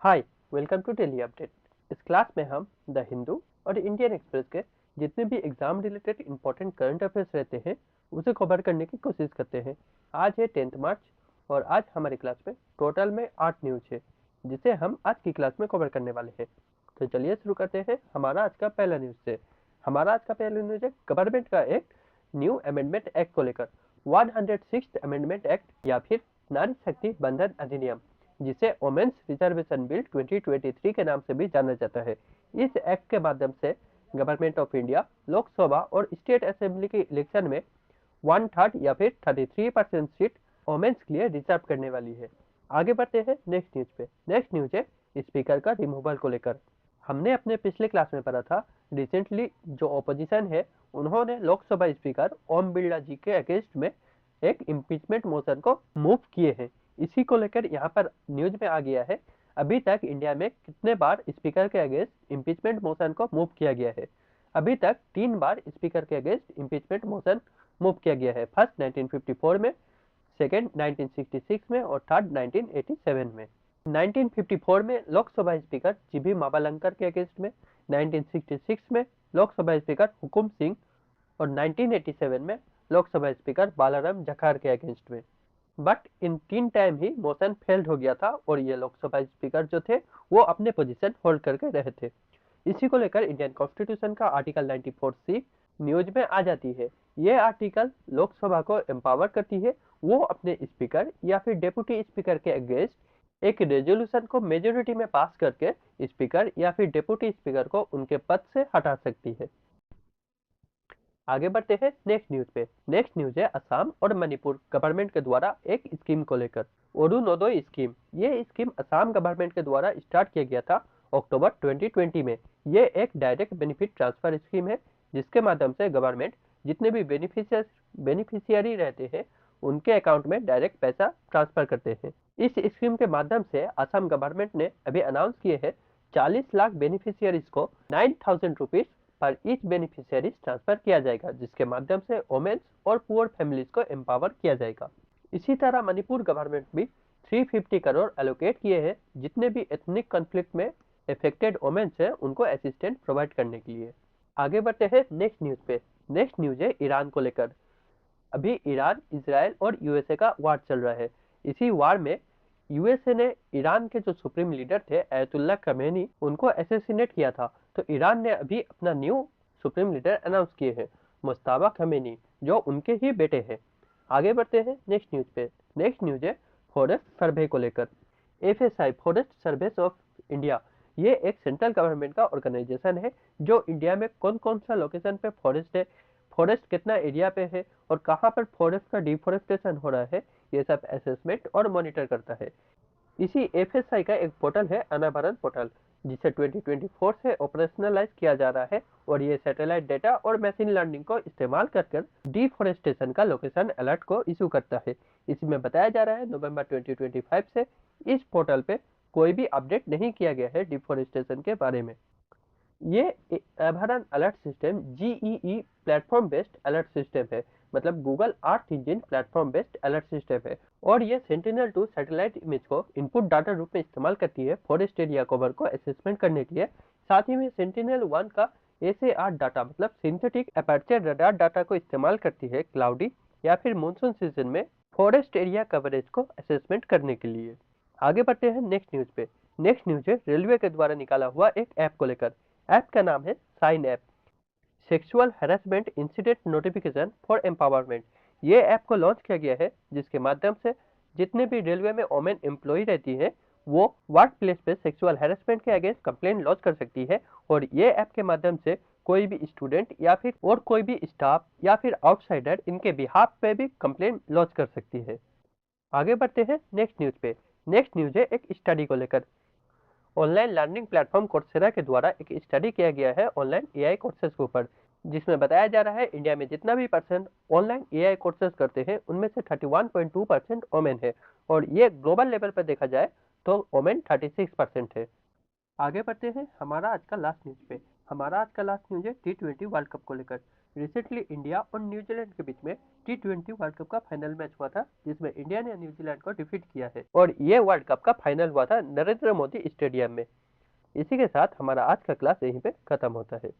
Hi, welcome to daily update. इस class में हम द हिंदू और इंडियन एक्सप्रेस के जितने भी exam related important current affairs रहते हैं उसे कवर करने की कोशिश करते हैं। आज है 10th मार्च और आज हमारी क्लास में टोटल में 8 न्यूज है जिसे हम आज की क्लास में कवर करने वाले हैं। तो चलिए शुरू करते हैं हमारा आज का पहला न्यूज से। हमारा आज का पहला न्यूज है गवर्नमेंट का एक न्यू अमेंडमेंट एक्ट को लेकर। 106th अमेंडमेंट एक्ट या फिर नारी शक्ति बंधन अधिनियम, जिसे वोमेन्स रिजर्वेशन बिल 2023 के नाम से भी जाना जाता है। इस एक्ट के माध्यम से गवर्नमेंट ऑफ इंडिया लोकसभा और स्टेट असेंबली के इलेक्शन में 1/3 या फिर 33% सीट वोमेन्स के लिए रिजर्व करने वाली है। आगे बढ़ते हैं नेक्स्ट न्यूज पे। नेक्स्ट न्यूज है स्पीकर का रिमूवल को लेकर। हमने अपने पिछले क्लास में पढ़ा था, रिसेंटली जो ऑपोजिशन है उन्होंने लोकसभा स्पीकर ओम बिरला जी के अगेंस्ट में एक इम्पीचमेंट मोशन को मूव किए हैं। इसी को लेकर यहाँ पर न्यूज में आ गया है अभी तक इंडिया में कितने बार स्पीकर के अगेंस्ट इम्पीचमेंट मोशन को मूव किया गया है। अभी तक 3 बार स्पीकर के अगेंस्ट इम्पीचमेंट मोशन मूव किया गया है। फर्स्ट 1954 में, सेकेंड 1966 में और थर्ड 1987 में। 1954 में लोकसभा स्पीकर जीबी मावलंकर के अगेंस्ट में, 1966 में लोकसभा स्पीकर हुकुम सिंह और 1987 में लोकसभा स्पीकर बालाराम जखार के अगेंस्ट में। But in 3 time he motion failed हो गया था और ये लोकसभा स्पीकर जो थे वो अपने पोजीशन होल्ड करके रहे थे। इसी को लेकर इंडियन कॉन्स्टिट्यूशन का आर्टिकल 94C न्यूज में आ जाती है। ये आर्टिकल लोकसभा को एम्पावर करती है वो अपने स्पीकर या फिर डेप्यूटी स्पीकर के अगेंस्ट एक रेजोल्यूशन को मेजोरिटी में पास करके स्पीकर या फिर डेप्यूटी स्पीकर को उनके पद से हटा सकती है। आगे बढ़ते हैं नेक्स्ट न्यूज पे। नेक्स्ट न्यूज है असम और मणिपुर गवर्नमेंट के द्वारा एक स्कीम को लेकर, अरुणोदय स्कीम। ये स्कीम असम गवर्नमेंट के द्वारा स्टार्ट किया गया था अक्टूबर 2020 में। ये एक डायरेक्ट बेनिफिट ट्रांसफर स्कीम है जिसके माध्यम से गवर्नमेंट जितने भी बेनिफिशियरी रहते हैं उनके अकाउंट में डायरेक्ट पैसा ट्रांसफर करते हैं। इस स्कीम के माध्यम से असम गवर्नमेंट ने अभी अनाउंस किए हैं 40 लाख बेनिफिशियरीज को 9,000 rupees per each beneficiary transfer किया जाएगा, जिसके माध्यम से वोमेन्स और पुअर फैमिलीज को एम्पावर किया जाएगा। इसी तरह मणिपुर गवर्नमेंट भी 350 करोड़ एलोकेट किए हैं जितने भी एथनिक कॉन्फ्लिक्ट में इफेक्टेड वोमेन्स हैं उनको असिस्टेंट प्रोवाइड करने के लिए। आगे बढ़ते हैं नेक्स्ट न्यूज पे। नेक्स्ट न्यूज है ईरान को लेकर। अभी ईरान, इजराइल और यूएसए का वार चल रहा है। इसी वार में यूएसए ने ईरान के जो सुप्रीम लीडर थे अयतुल्ला खमेनी उनको असैसिनेट किया था। तो ईरान ने अभी अपना न्यू सुप्रीम लीडर अनाउंस किए हैं, मुश्ताबा खमेनी, जो उनके ही बेटे हैं। आगे बढ़ते हैं नेक्स्ट न्यूज पे। नेक्स्ट न्यूज है फॉरेस्ट सर्वे को लेकर। FSI, forest service of India, ये एक सेंट्रल गवर्नमेंट का ऑर्गेनाइजेशन है जो इंडिया में कौन कौन सा लोकेशन पे फॉरेस्ट है, फॉरेस्ट कितना एरिया पे है और कहाँ पर फॉरेस्ट का डिफोरेस्टेशन हो रहा है, ये सब असेसमेंट और मॉनिटर करता है। इसी एफएसआई का एक पोर्टल है अनावरण पोर्टल, जिसे 2024 से ऑपरेशनलाइज किया जा रहा है और ये सैटेलाइट डेटा और मशीन लर्निंग को इस्तेमाल कर डिफोरेस्टेशन का लोकेशन अलर्ट को इशू करता है। इसमें बताया जा रहा है नवंबर 2025 से इस पोर्टल पे कोई भी अपडेट नहीं किया गया है डिफोरेस्टेशन के बारे में। ये अभरण alert system GEE platform based alert system है, मतलब Google Earth Engine platform based alert system है और ये सेंटिनल-2 सैटेलाइट इमेज को इनपुट डाटा रूप में इस्तेमाल करती है फॉरेस्ट एरिया कवर को असेसमेंट करने के लिए। साथ ही में सेंटिनल-1 का एसएआर डाटा, मतलब सिंथेटिक अपर्चर रडार डाटा को इस्तेमाल करती है क्लाउडी या फिर मानसून सीजन में फॉरेस्ट एरिया कवरेज को असेसमेंट करने के लिए। आगे बढ़ते हैं नेक्स्ट न्यूज पे। नेक्स्ट न्यूज है रेलवे के द्वारा निकाला हुआ एक ऐप को लेकर। ऐप का नाम है Shine app, sexual harassment incident notification for empowerment. ये ऐप को लॉन्च किया गया है जिसके माध्यम से जितने भी रेलवे में वोमेन एम्प्लॉय रहती है वो वर्क प्लेस पे सेक्सुअल हैरेसमेंट के अगेंस्ट कंप्लेंट लॉन्च कर सकती है और ये ऐप के माध्यम से कोई भी स्टूडेंट या फिर और कोई भी स्टाफ या फिर आउटसाइडर इनके बिहाफ पे भी कंप्लेंट लॉन्च कर सकती है। आगे बढ़ते हैं नेक्स्ट न्यूज पे। नेक्स्ट न्यूज है एक स्टडी को लेकर। ऑनलाइन लर्निंग प्लेटफॉर्म कोर्सेरा के द्वारा एक स्टडी किया गया है ऑनलाइन एआई कोर्सेज के ऊपर, जिसमें बताया जा रहा है इंडिया में जितना भी परसेंट ऑनलाइन एआई कोर्सेज करते हैं उनमें से 31.2% वोमेन है और ये ग्लोबल लेवल पर देखा जाए तो वोमेन 36% है। आगे बढ़ते हैं हमारा आज का लास्ट न्यूज पे। हमारा आज का लास्ट न्यूज है T20 वर्ल्ड कप को लेकर। रिसेंटली इंडिया और न्यूजीलैंड के बीच में T20 वर्ल्ड कप का फाइनल मैच हुआ था, जिसमें इंडिया ने न्यूजीलैंड को डिफीट किया है और ये वर्ल्ड कप का फाइनल हुआ था नरेंद्र मोदी स्टेडियम में। इसी के साथ हमारा आज का क्लास यहीं पे खत्म होता है।